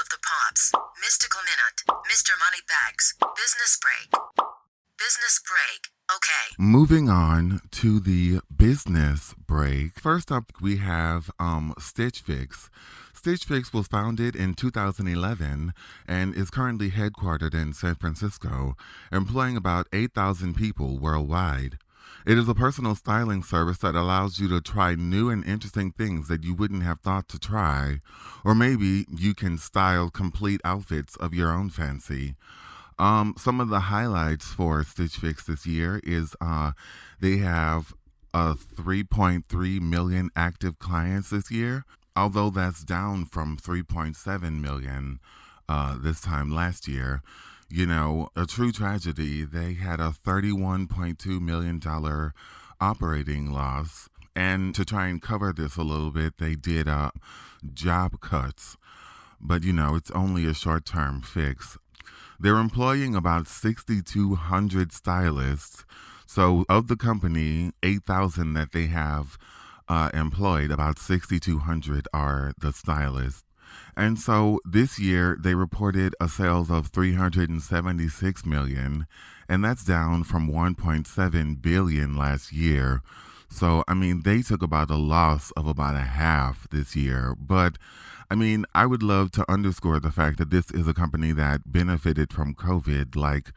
of the Pops. Mystical Minute. Mr. MoneyBags. Business break. Business break. Okay. Moving on to the business break. First up, we have Stitch Fix. Stitch Fix was founded in 2011 and is currently headquartered in San Francisco, employing about 8,000 people worldwide. It is a personal styling service that allows you to try new and interesting things that you wouldn't have thought to try, or maybe you can style complete outfits of your own fancy. Some of the highlights for Stitch Fix this year is they have 3.3 million active clients this year, although that's down from 3.7 million this time last year. You know, a true tragedy. They had a $31.2 million operating loss. And to try and cover this a little bit, they did job cuts. But, you know, it's only a short-term fix. They're employing about 6,200 stylists. So of the company, 8,000 that they have employed, about 6,200 are the stylists. And so this year they reported a sales of $376 million, and that's down from $1.7 billion last year. So, I mean, they took about a loss of about a half this year. But, I mean, I would love to underscore the fact that this is a company that benefited from COVID. Like,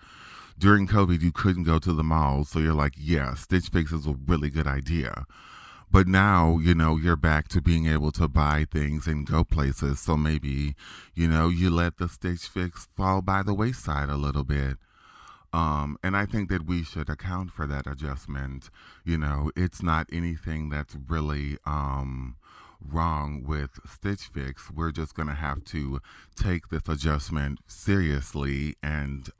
during COVID, you couldn't go to the mall. So you're like, yeah, Stitch Fix is a really good idea. But now, you know, you're back to being able to buy things and go places. So maybe, you know, you let the Stitch Fix fall by the wayside a little bit. And I think that we should account for that adjustment. You know, it's not anything that's really wrong with Stitch Fix. We're just going to have to take this adjustment seriously and,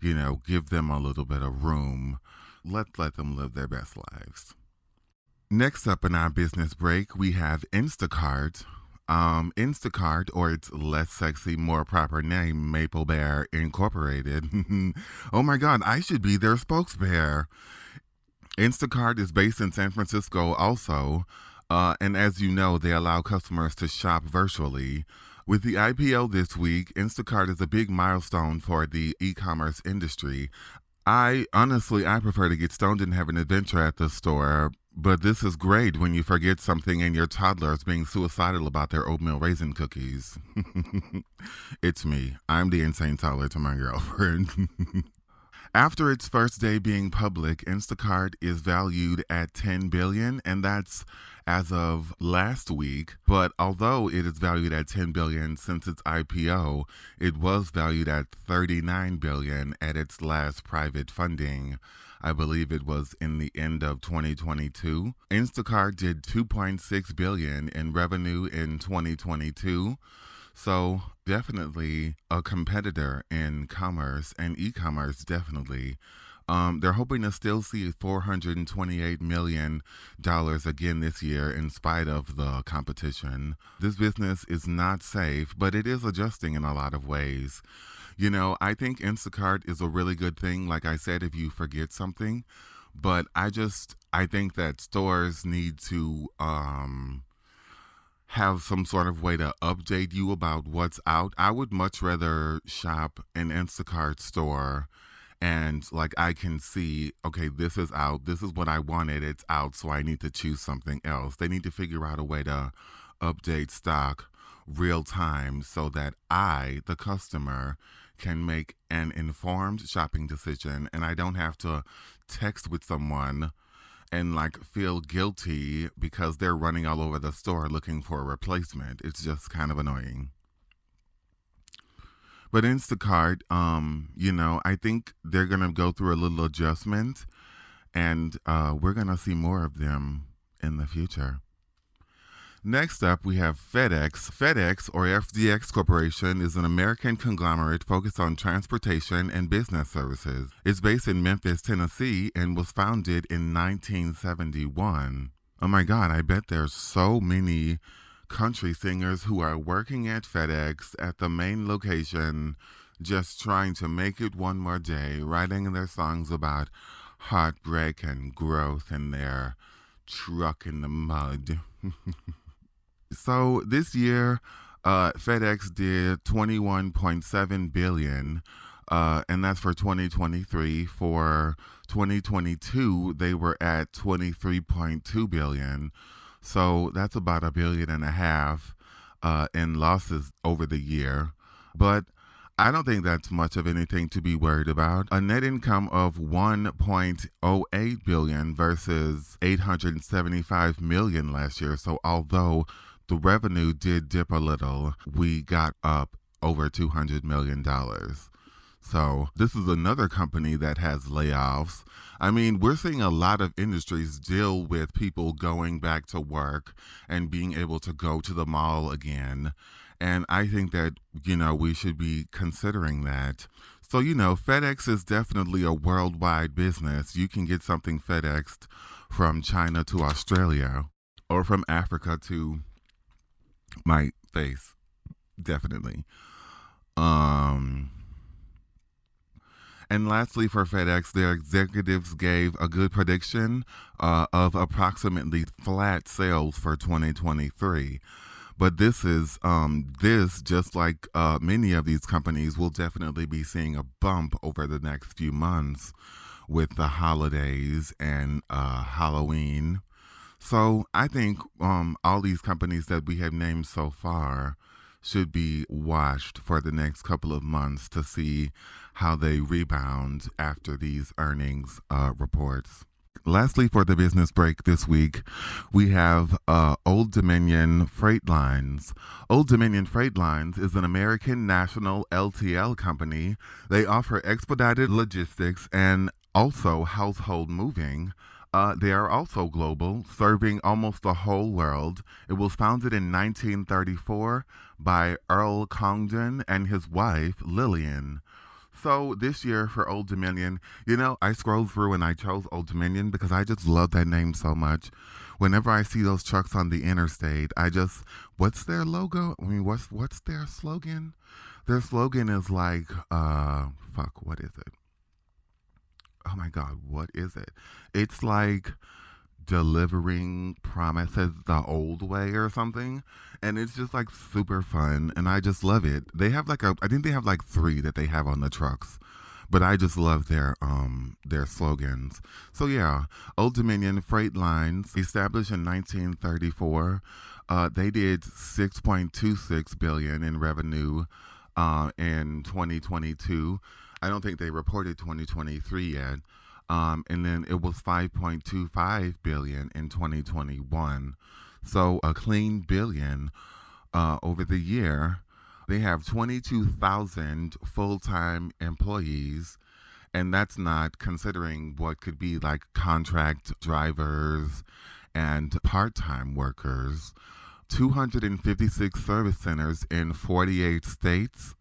you know, give them a little bit of room. Let them live their best lives. Next up in our business break, we have Instacart. Instacart, or its less sexy, more proper name, Maple Bear Incorporated. Oh my God, I should be their spokesbear. Instacart is based in San Francisco also, and as you know, they allow customers to shop virtually. With the IPO this week, Instacart is a big milestone for the e-commerce industry. I prefer to get stoned and have an adventure at the store, but this is great when you forget something and your toddler is being suicidal about their oatmeal raisin cookies. It's me. I'm the insane toddler to my girlfriend. After its first day being public, Instacart is valued at $10 billion, and that's as of last week. But although it is valued at $10 billion since its IPO, it was valued at $39 billion at its last private funding. I believe it was in the end of 2022. Instacart did $2.6 billion in revenue in 2022. So definitely a competitor in commerce and e-commerce, definitely. They're hoping to still see $428 million again this year in spite of the competition. This business is not safe, but it is adjusting in a lot of ways. You know, I think Instacart is a really good thing, like I said, if you forget something. But I think that stores need to have some sort of way to update you about what's out. I would much rather shop an Instacart store and like I can see, okay, this is out. This is what I wanted. It's out. So I need to choose something else. They need to figure out a way to update stock real time so that I, the customer, can make an informed shopping decision and I don't have to text with someone and like feel guilty because they're running all over the store looking for a replacement. It's just kind of annoying. But Instacart, you know, I think they're going to go through a little adjustment and we're going to see more of them in the future. Next up, we have FedEx. FedEx, or FDX Corporation, is an American conglomerate focused on transportation and business services. It's based in Memphis, Tennessee, and was founded in 1971. Oh my God, I bet there's so many country singers who are working at FedEx at the main location, just trying to make it one more day, writing their songs about heartbreak and growth in their truck in the mud. So this year, FedEx did 21.7 billion, and that's for 2023. For 2022, they were at 23.2 billion. So that's about $1.5 billion in losses over the year. But I don't think that's much of anything to be worried about. A net income of 1.08 billion versus 875 million last year. So although the revenue did dip a little, we got up over $200 million. So this is another company that has layoffs. I mean, we're seeing a lot of industries deal with people going back to work and being able to go to the mall again. And I think that, we should be considering that. So, FedEx is definitely a worldwide business. You can get something FedExed from China to Australia or from Africa to my face. Definitely. And lastly, for FedEx, their executives gave a good prediction of approximately flat sales for 2023. But this just like many of these companies, will definitely be seeing a bump over the next few months with the holidays and Halloween. So I think all these companies that we have named so far should be watched for the next couple of months to see how they rebound after these earnings reports. Lastly, for the business break this week, we have Old Dominion Freight Lines. Old Dominion Freight Lines is an American national LTL company. They offer expedited logistics and also household moving. They are also global, serving almost the whole world. It was founded in 1934 by Earl Congdon and his wife, Lillian. So this year for Old Dominion, I scrolled through and I chose Old Dominion because I just love that name so much. Whenever I see those trucks on the interstate, what's their logo? I mean, what's their slogan? Their slogan is like, what is it? Oh my God, what is it? It's like delivering promises the old way or something. And it's just like super fun. And I just love it. They have I think they have like 3 that they have on the trucks. But I just love their slogans. So yeah, Old Dominion Freight Lines, established in 1934. They did $6.26 billion in revenue in 2022. I don't think they reported 2023 yet. And then it was $5.25 billion in 2021. So a clean billion over the year. They have 22,000 full-time employees, and that's not considering what could be like contract drivers and part-time workers. 256 service centers in 48 states.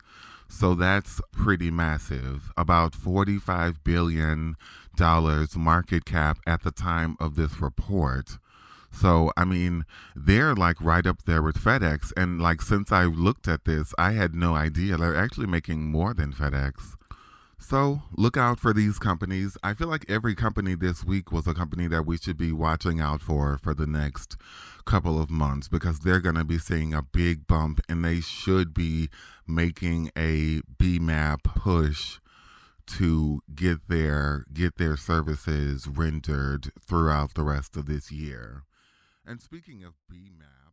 So that's pretty massive. About $45 billion market cap at the time of this report. So, I mean, they're like right up there with FedEx. And like, since I looked at this, I had no idea they're actually making more than FedEx. So look out for these companies. I feel like every company this week was a company that we should be watching out for the next couple of months, because they're going to be seeing a big bump and they should be making a BMAP push to get their services rendered throughout the rest of this year. And speaking of BMAP,